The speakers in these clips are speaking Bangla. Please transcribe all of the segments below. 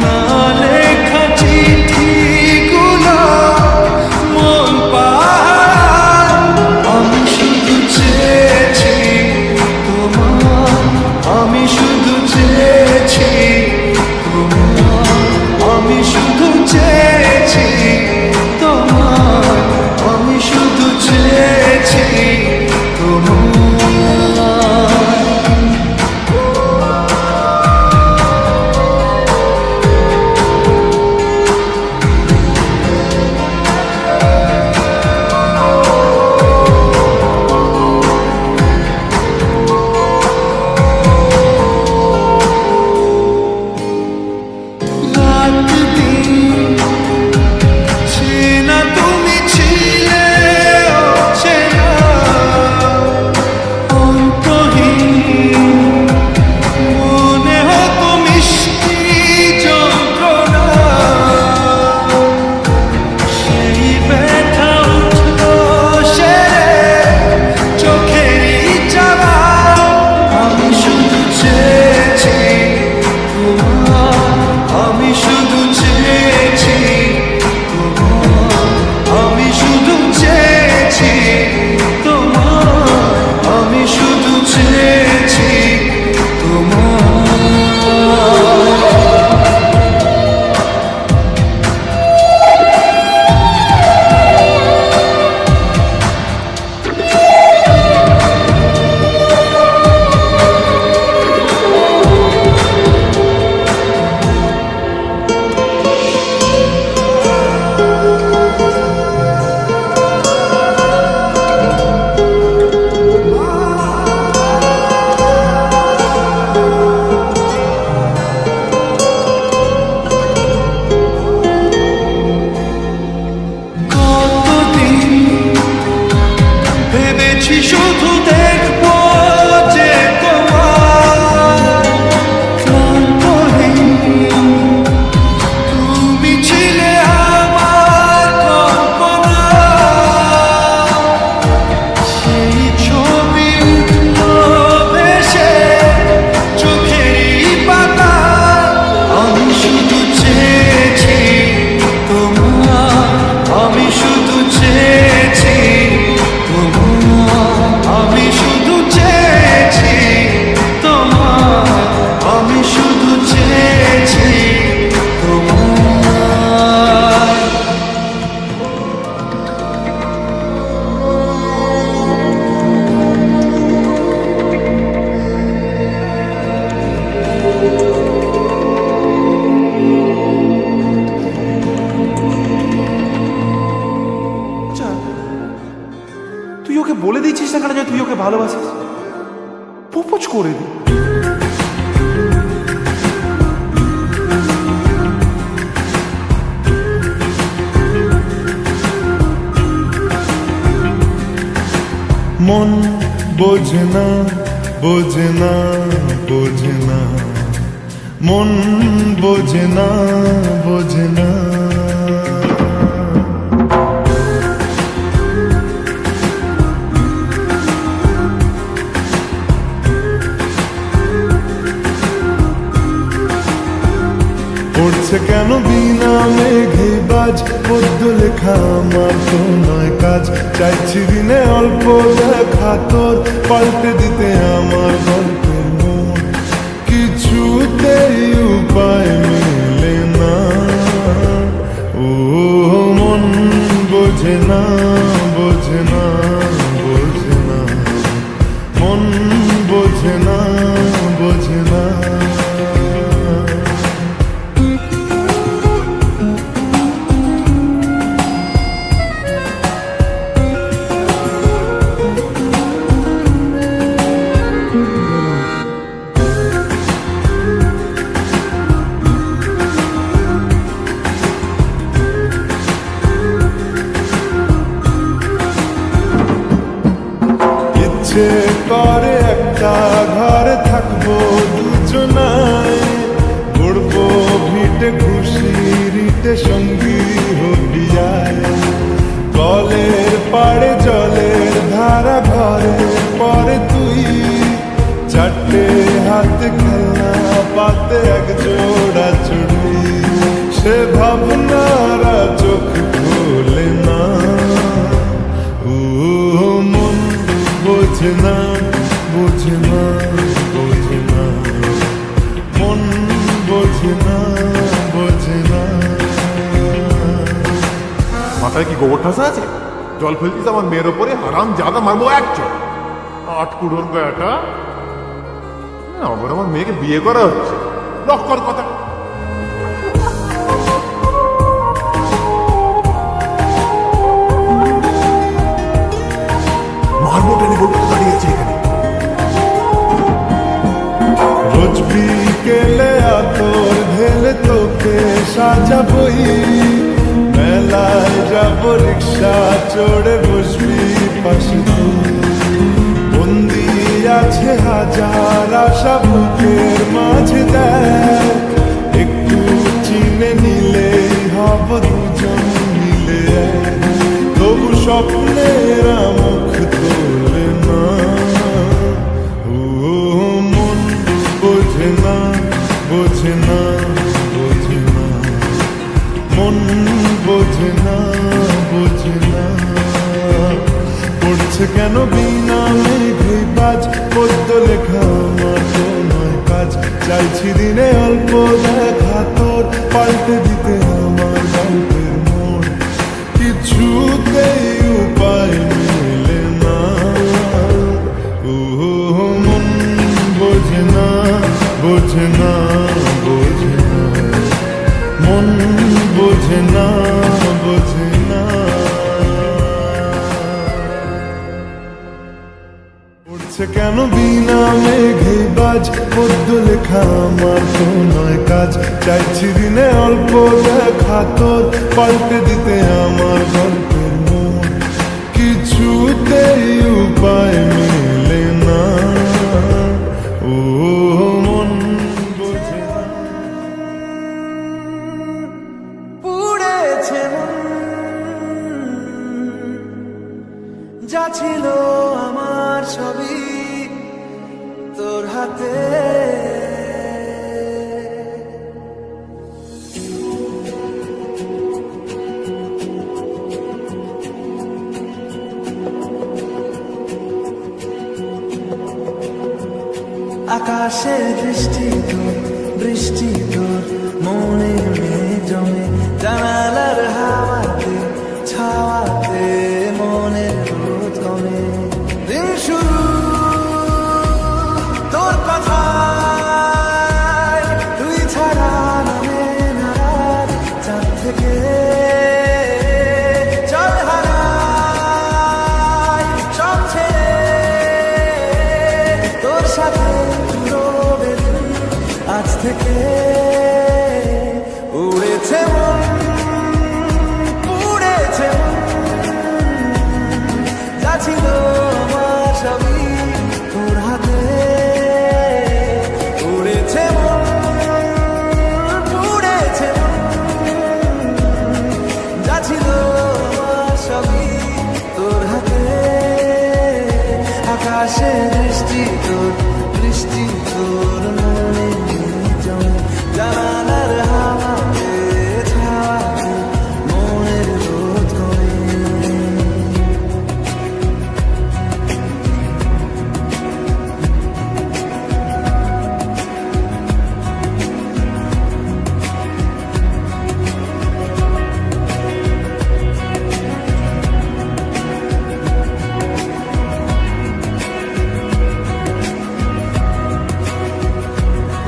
না লেখা চিঠিগুলো মন পাহাড়। আমি শুধু চেয়েছি তোমার, আমি শুধু চেয়েছি তোমার, আমি শুধু চেয়েছি তোমার, আমি শুধু চেয়েছি তোমার। শুধু দেখবো যে তোমার ক্লান্তহীন, তুমি ছিলে আমার কল্পনা। সেই ছবি উঠলো ভেসে চোখেরই পাতা। আমি শুধু চেয়েছি তোমার, আমি শুধু চেয়েছি তোমার, আমি শুধু চেয়েছি তোমার, আমি শুধু চেয়েছি তোমার। তুই ওকে বলে দিচ্ছিস না কেন যে তুই ওকে ভালোবাসিস? প্রপোজ করে দি। মন বোঝে না, বোঝে না, বোঝে না, মন বোঝে না, বোঝে না। পড়ছে কেন বিনা মেঘে বাজ, পদ্য লেখা আমার তো নয় কাজ। চাইছি দিনে অল্প দেখা তোর, পাল্টে দিতে আমার গল্পের মন। কিছুতেই উপায় মেলে না, ও মন বোঝে না, বোঝে না, বোঝে না, মন বোঝে না, বোঝে না। ইচ্ছে করে একটা ঘরে থাকবো দুজনায়, ঘুরবো ভিটে খুশি রিটে সঙ্গী হবিয়ায়। কলের পাড়ে জলের ধারা ঘরে পরে তুই, চারটে হাতে খেলনা পাতে এক জোড়া চুড়ি। সে ভাবনারা চোখ খোলে না। ও মন বোঝে না, বোঝে না, বোঝে না, মন বোঝে না, বোঝে না। মাথায় কি গোবর ঠাসা আছে? জল ফেলতিস আমার মেয়ের ওপরে, হারাম জাদা মারবো একজন। আট কুড়োর গায়াটা আবার আমার মেয়েকে বিয়ে করা হচ্ছে, লক্কর কথা। মারবো টেনে বলতে দাঁড়িয়েছে এখানে। রোজ বিকেলে আতর ঢেলে তোকে সাজাবই, মেলায় যাব রিক্সা চড়ে বসবি পাশে তুই। বন্দি আছে হাজার আশা বুকের মাঝে, দেখ একটু চিনে নিলেই হব দুজন মিলে এক। তবু স্বপ্নের মুখ তোলে না। ও মন বোঝে না, বোঝে না, বোঝে না, মন বোঝে না, বোঝে না। পড়ছে কেন বিনা মেঘে বাজ, পদ্য লেখা আমার তো নয় কাজ। চাইছি দিনে অল্প দেখা তোর, পাল্টে দিতে আমার গল্পের মোড়। কিছুতেই উপায় মেলে না। ও মন বোঝে না, বোঝে না, বোঝে না, মন বোঝে না, বোঝে না। পড়ছে কেন বিনা মেঘে বাজ, পদ্য লেখা আমার তো নয় কাজ। চাইছি দিনে অল্প দেখা তোর, পাল্টে দিতে আমার গল্পের মোড়। কিছুতেই উপায় মেলে না। ও মন বোঝে না। পুড়েছে মন, যা ছিল আমার ছবি তোর হাতে। আকাশে দৃষ্টি তোর, বৃষ্টি তোর মনে মেঘ জমে। জানালার হাওয়াতে ছাওয়াতে মনের রোদ কমে। দিন শুরু তোর কথায়, তুই ছাড়া নামে না রাত। চাঁদ থেকে চল হারাই সব ছেড়ে, তোর সাথে রবে দিন। আজ থেকে উড়েছে মন, পুড়েছে মন, যা ছিল আমার সবই তোর হাতে। উড়েছে মন, পুড়েছে মন, যা ছিল আমার সবই তোর হাতে। আকাশে দৃষ্টি তোর, বৃষ্টি তোর মনে জমে। জানালার হাওয়াতে ছাওয়াতে মনের রোদ কমে।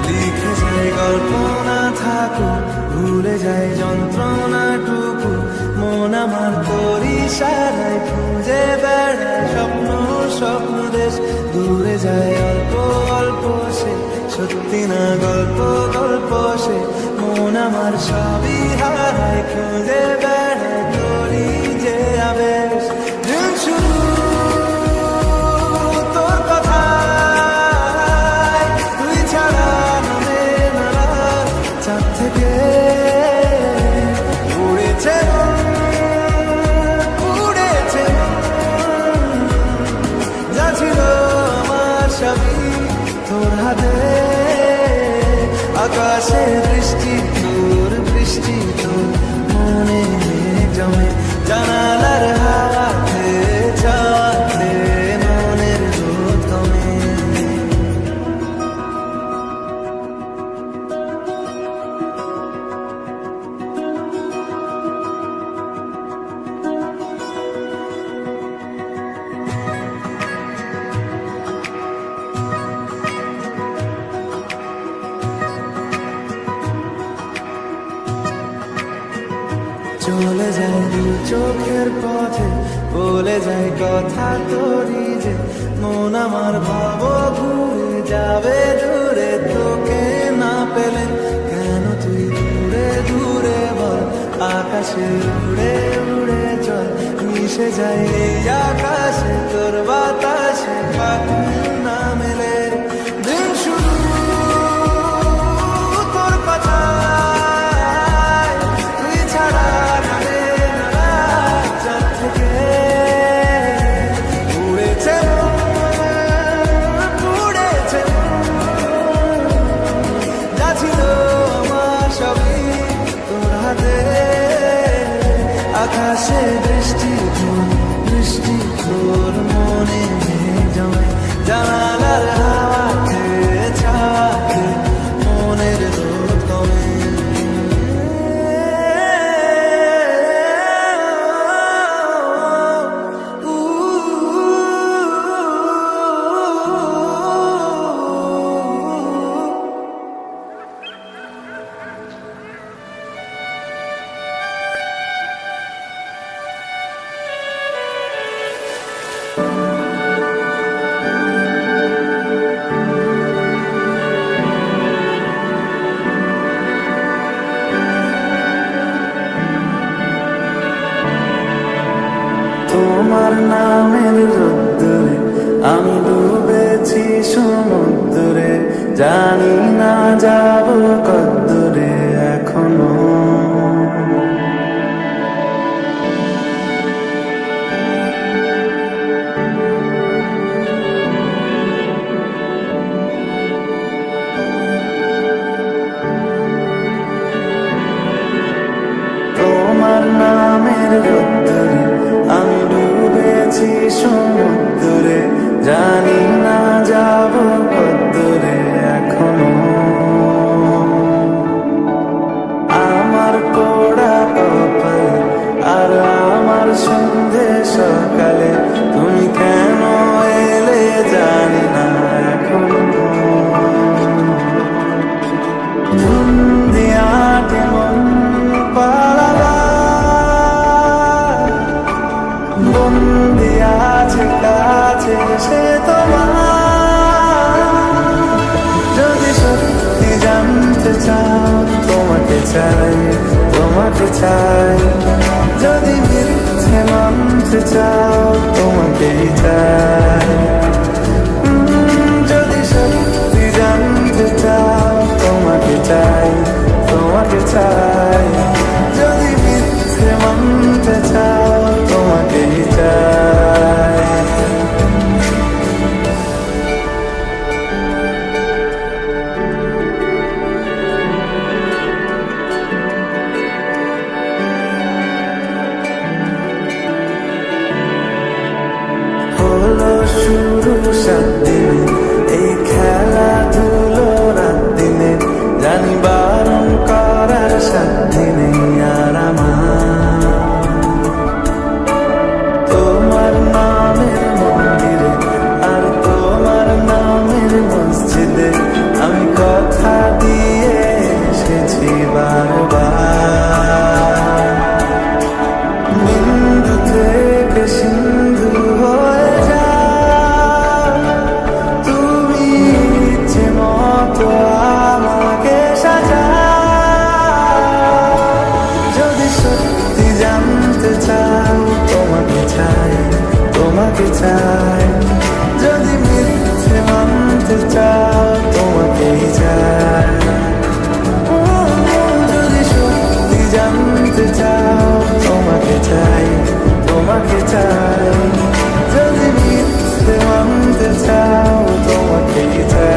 লিখে যায় গল্প না থাকুক, ভুলে যায় যন্ত্রণাটুকু। মন আমার তোর ইশারায় খুঁজে বেড়ায় স্বপ্ন, স্বপ্ন দেশ। দূরে যায় অল্প অল্প সে, সত্যি না গল্প, গল্প সে। মন আমার সবই হারায়, খুঁজে বেড়ায় তোরই যে আবেশ। দিন শুরু তোর কথায়, তুই ছাড়া নামে না রাত। চাঁদ থেকে উড়েছে মন, পুড়েছে মন, যা ছিল আমার সবই তোর হাতে। আকাশে দৃষ্টি তোর, বৃষ্টি চলে যায় দু চোখের পথে, বলে যায় কথা তোরই যে মন আমার ভাব ঘুরে যাবে দূরে, তোকে না পেলে কেন তুই দূরে দূরে বল, আকাশে উড়ে উড়ে চল, মিশে যায় এই আকাশে তোর বাতাসে, পাখি না মেলে দিন শুরু তোর কথায়, তুই ছাড়া কাঁদে না চাঁদ থেকে উড়েছে উড়েছে যা ছিল আমার সবই তোর হাতে, আকাশে বৃষ্টি বৃষ্টি তোর মনে জমে, জানালার হাওয়াতে ছাওয়াতে মনের রোদ কমে। তোমার নামের রোদ্দুরে আমি ডুবেছি সমুদ্রে, জানি না যাব কদ্দুরে এখনো, তোমার নামের রোদ্দুরে আমি ডুবেছি সমুদ্রে, জানি না যাব কদ্দুরে এখনো, আমার পোড়া কপালে আর আমার সন্ধে সকালে তুমি কেন এলে জানি না এখনো, ধুন্দিয়াটে মন পালালা বন্দি আছে কাছে সে তোমার, যদি সত্যি জানতে চাও তোমাকে চাই তোমাকে চাই, যদি মিথ্যে মানতে চাও তোমাকেই চাই, যদি সত্যি জানতে চাও তোমাকে চাই তোমাকে চাই, যদি মিথ্যে মানতে চাও তোমাকেই চাই। হলো শুরু 7 দিনে এই খেলাধুলো রাত দিনে, জানি বারণ করার সাধ্য নেই আর আমার, তোমার নামের মন্দিরে আর তোমার নামের মসজিদে আমি কথা দিয়ে এসেছি বারবার, বিন্দু থেকে সিন্ধু হয়ে যা তুমি ইচ্ছে মতো আমাকে সাজা, যদি সত্যি জানতে চাও তোমাকে চাই তোমাকে চাই, যদি মিথ্যে মানতে চাও তোমাকেই চাই, যদি সত্যি জানতে চাও তোমাকে চাই তোমাকে চাই, যদি মিথ্যে মানতে চাও তোমাকেই চাই।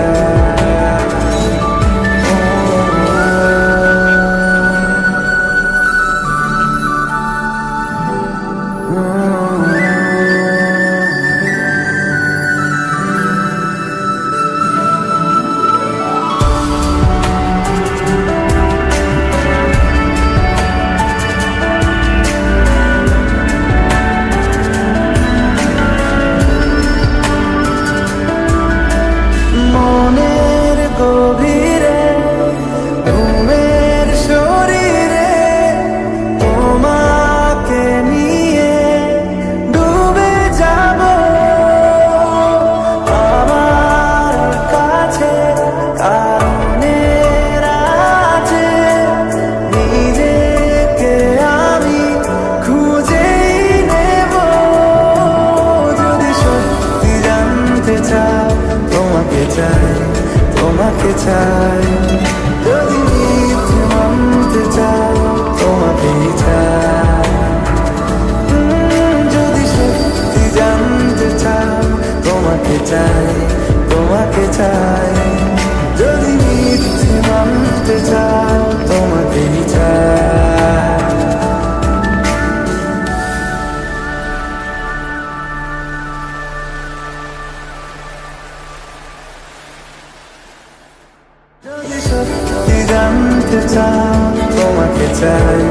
চাই,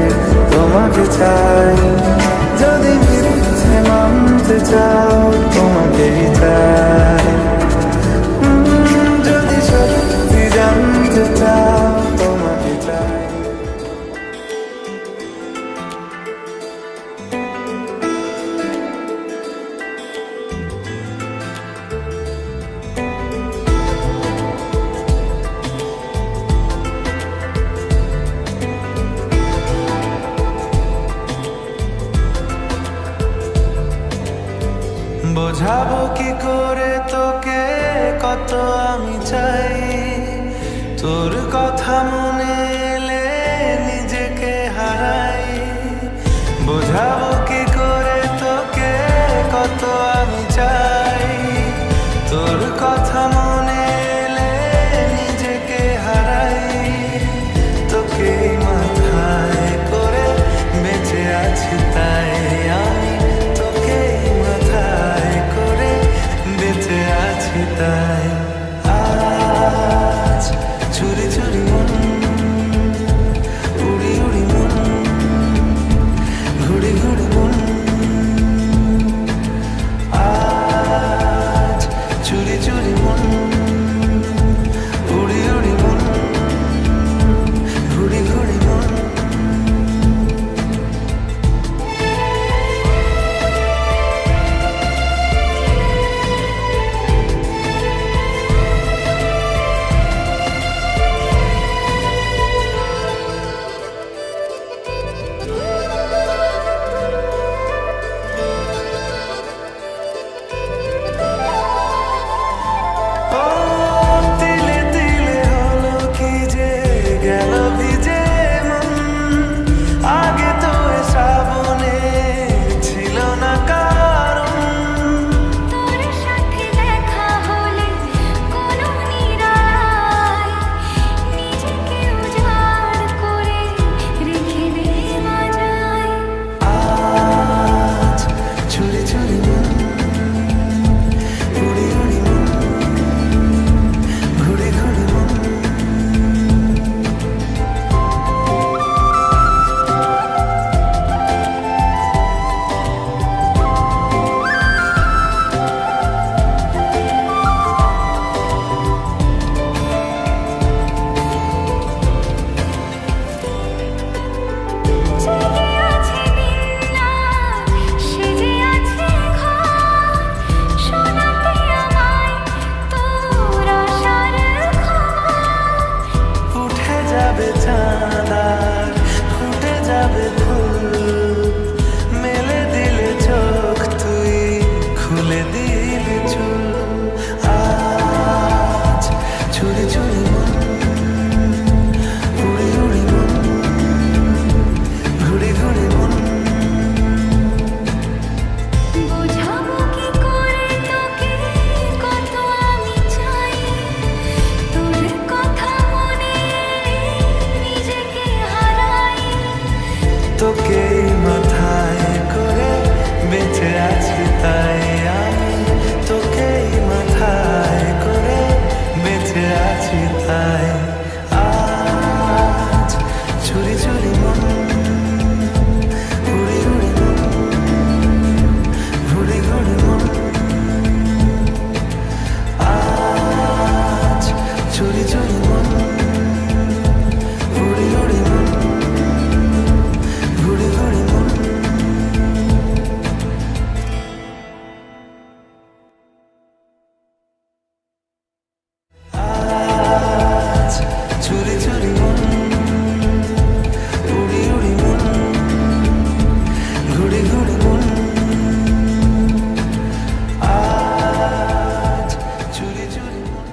তোমাকে চাই। যদি মিথ্যে মানতে চাও, তোমাকেই চাই। যদি সত্যি জানতে চাও, তোমাকে চাই। বোঝাবো কি করে তোকে কত আমি চাই, তোর কথা মনে এলে নিজেকে হারাই। বোঝাবো কি করে তোকে কত আমি চাই, তোর কথা মনে এলে নিজেকে হারাই। তোকে মাথায় করে বেঁচে আছি তাই আমি, তোকে মাথায় করে বেঁচে আছি তাই। আজ চুরি চুরি মন, উড়ি উড়ি মন, ঘুড়ি ঘুড়ি মন। আজ চুরি চুরি মন, উড়ি উড়ি মন, ঘুড়ি ঘুড়ি মন। ও তিলে তিলে হলো কি যে গেল ভিজে মন, আগে তো এ শ্রাবণে ছিল না কারণ। তোর সাথে দেখা হলে কোনো নিরালায় নিজেকে উজাড় করে রেখে দেওয়া যায়। আজ চুরি চুরি মন, উড়ি উড়ি মন, ঘুড়ি ঘুড়ি মন। জেগে আছে দিনরা, সেজে আছে ঘর, শোনাতে আমায় তোর আশার খবর। উঠে যাবে চাঁদ আর ফুটে যাবে ফুল, মেলে দিলে চোখ তুই, খুলে দিলে চুল। আজ চুরি চুরি মন, উড়ি উড়ি মন, ঘুড়ি ঘুড়ি মন। বোঝাবো কি করে তোকে কত আমি চাই, তোর কথা মনে এলে নিজেকে হারাই। তোকে মাথায় করে বেঁচে আছি তাই আমি, তোকে মাথায় করে বেঁচে আছি তাই। আজ চুরি চুরি মন, উড়ি উড়ি মন, ঘুড়ি ঘুড়ি মন। আজ চুরি চুরি মন, উড়ি উড়ি মন, ঘুড়ি ঘুড়ি মন। আজ চুরি চুরি মন, উড়ি উড়ি মন, ঘুড়ি ঘুড়ি মন। আজ চুরি চুরি মন।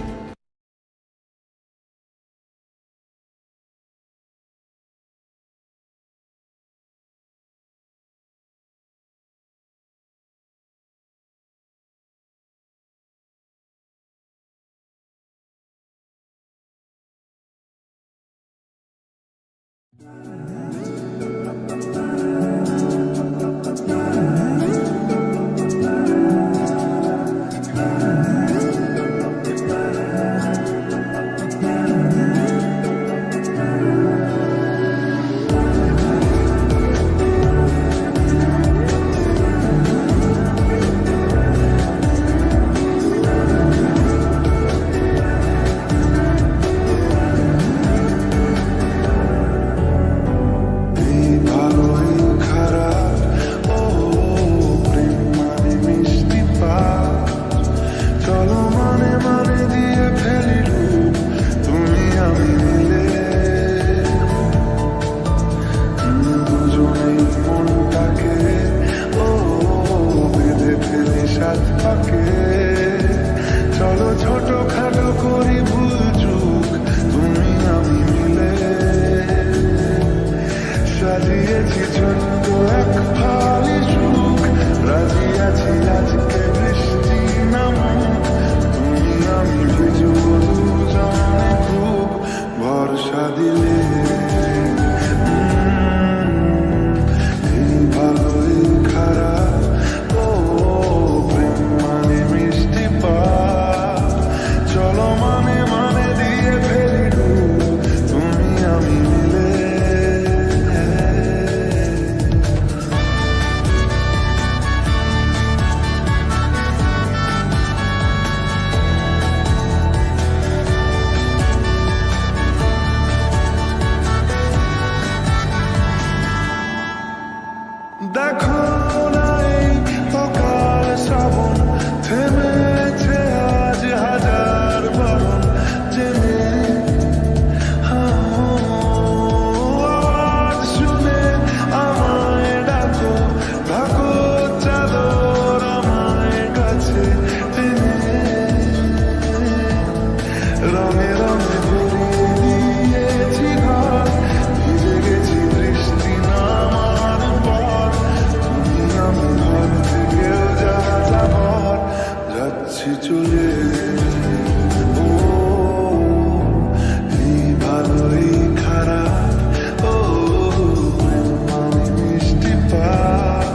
সাজিয়েছি ছোট্ট এক ফালি সুখ, রাজি আছি আজকে বৃষ্টি নামুক, তুমি আমি ভিজবো দুজনে খুব, ভরসা দিলে এই ভালো এই খারাপ, ও প্রেম মানে মিষ্টি পাপ, চলো মানে মানে দিয়ে ফেলি ডুব, তুমি আমি মিলে। দেখো না এই সকাল শ্রাবণ, থেমেছে আজ হাজার বারণ, জেনে আওয়াজ শুনে আমায় ডাকো, ডাকো চাদর আমায় কাছে টেনে, রঙে রঙে ভরিয়ে দিয়েছি ঘর, ভিজে গেছি বৃষ্টি নামার পর, তুমি আমি ঘর থেকেও যাবার, যাচ্ছি চলে। ও এই ভালো এই খারাপ, ও প্রেম মানে মিষ্টি পাপ,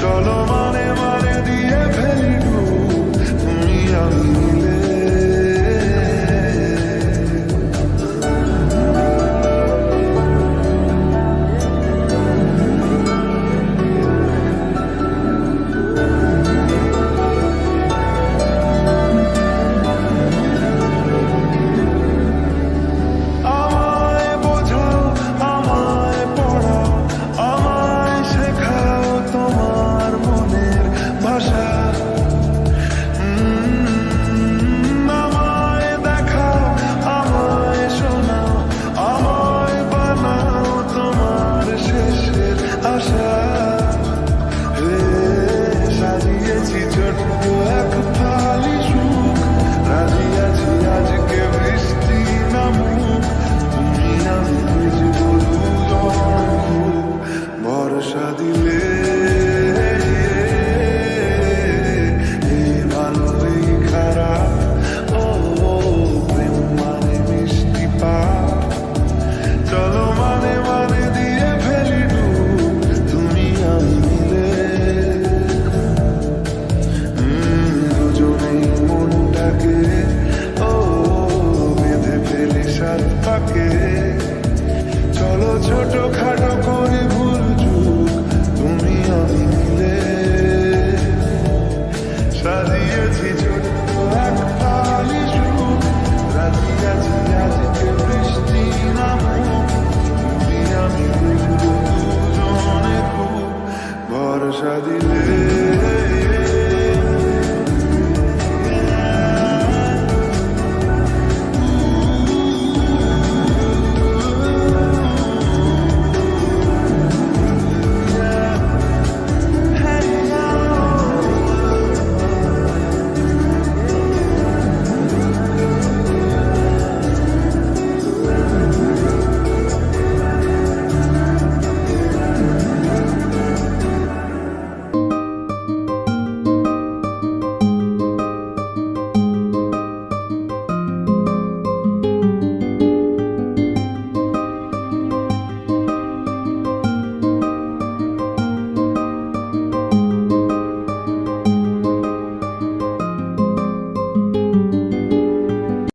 চলো মানে মানে দিয়ে ফেলি ডুব, তুমি আমি মিলে। আমায় বোঝাও, আমায় পড়াও, আমায় শেখাও তোমার মনের ভাষা, আমায় দেখাও, আমায় শোনাও, আমায় বানাও তোমার শেষের আশা। হে সাজিয়েছি ছোট্ট এক ফালি সুখ, রাজি আছি আজকে বৃষ্টি নামুক, তুমি আমি ভিজবো দুজন খুব, ভরসা দিলে এই ভালো এই খারাপ, ও প্রেম মানে মিষ্টি পাপ, চলো মানে মানে দিয়ে ফেলি ডুব, তুমি আমি মিলে। দুজনেই মনটাকে ও বেঁধে ফেলি সাত পাকে, চলো ছোট খাটো করে ভুল চুক, তুমি আমি মিলে। সাজিয়েছি ছোট্ট এক ফালি সুখ, রাজি আছি আজকে বৃষ্টি নামুক, তুমি আমি ভিজবো দুজনে খুব, ভরসা দিলে।